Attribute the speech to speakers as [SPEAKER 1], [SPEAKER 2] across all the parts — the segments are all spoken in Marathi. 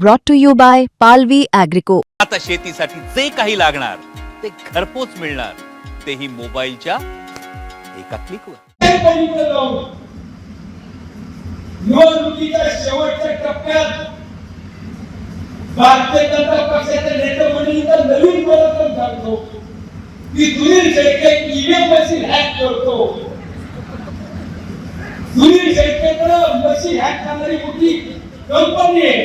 [SPEAKER 1] brought to you by Palvi Agrico.
[SPEAKER 2] आता शेतीसाठी जे काही लागणार ते घरपोच मिळणार, तेही मोबाईलच्या एका क्लिकवर.
[SPEAKER 3] निवडणुकीच्या शेवटच्या टप्प्यात भारतीय जनता पक्षाच्या नेते मंडळीचा नवीन कार्यक्रम सांगतो की Sunil Shelke EVM machine hack करतो. सुनील शेळकेकडे मशीन हॅक करणारी मोठी कंपनी आहे.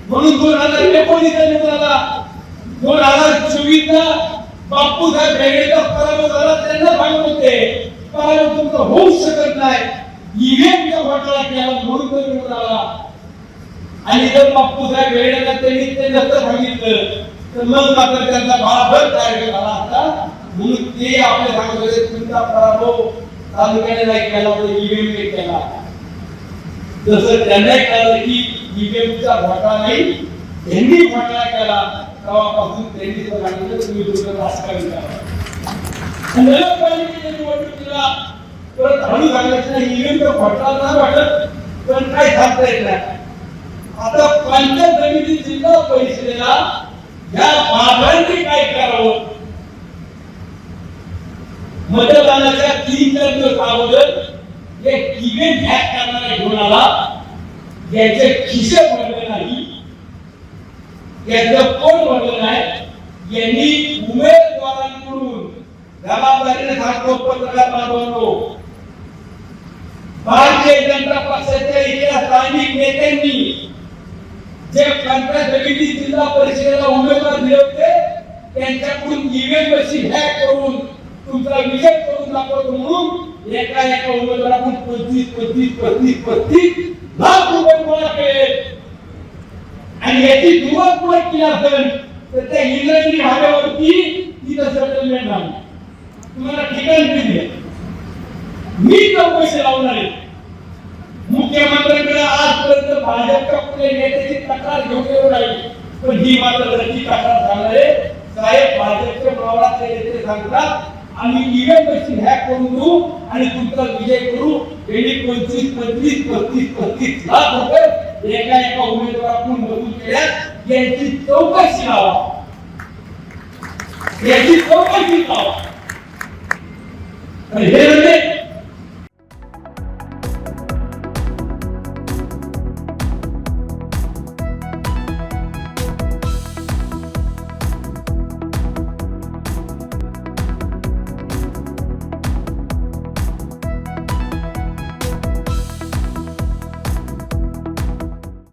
[SPEAKER 3] म्हणून 2019 निवडला 2024 ला बापूसाहेब बेगेचा पराभव झाला. त्यांना सांगत होते पराभव तुमचा होऊ शकत नाही, ईव्हीएमचा घोटाळा केला म्हणून तो निवडला. आणि जर बापूसाहेब बेगेला त्यांनी ते नंतर सांगितलं तर मग मात्र त्यांचा भाभर तयार झाला असता. म्हणून ते आपले सांगत होते तुमचा पराभव तालुक्याने नाही केला, ईव्हीएम केला. जसं त्यांना कळलं की ईव्हीएमचा घोटाळा नाही, त्यांनी घोटाळा केला, तेव्हापासून त्यांनी सांगितलं तुम्ही तुमचं राजकारण करा. नगरपालिकेच्या निवडणुकीला परत हळू सांगायचं नाही, ईव्हीएमचा घोटाळा नाही वाटत पण काय सांगता येत नाही. आता पंचायत समिती जिल्हा परिषदेला या बाबांनी काय करावं, मतदानाच्या 3-4 दिवस अगोदर एक ईव्हीएम हॅक करणारा घेऊन आला. याचे खिसे भरले नाही, याचं कोण भरलं नाही. यांनी उमेदवारांकडून जबाबदारीने सांगतो पत्रकार बांधवतो, भारतीय जनता पक्षाच्या इथल्या स्थानिक नेत्यांनी जे पंचायत समिती जिल्हा परिषदेला उमेदवार दिले होते त्यांच्याकडून ईव्हीएम मशीन हॅक करून तुमचा विजय करून दाखवतो म्हणून एका उमेदवाराकडून 35 लाख रुपये गोळा केले. आणि याची सुरुवात पुढे केली असेल तर त्या इंग्रजी भागावरती तिथं सेटलमेंट झालं. तुम्हाला ठिकाण दिले, मी चौकशी लावणार आहे. मुख्यमंत्र्यांकडे आजपर्यंत भाजपच्या कुठल्या नेत्याची तक्रार घेऊन गेलो नाही, पण ही मात्र त्याची तक्रार झाणार आहे. साहेब भाजपच्या मावळातले नेते सांगतात आम्ही ईव्हीएम मशीन हॅक करून देऊ आणि तुमचा विजय करू. यांनी 35 लाख रुपये एका उमेदवाराकडून वसूल केल्यात. यांची चौकशी लावा, याची चौकशी लावा. हे म्हणजे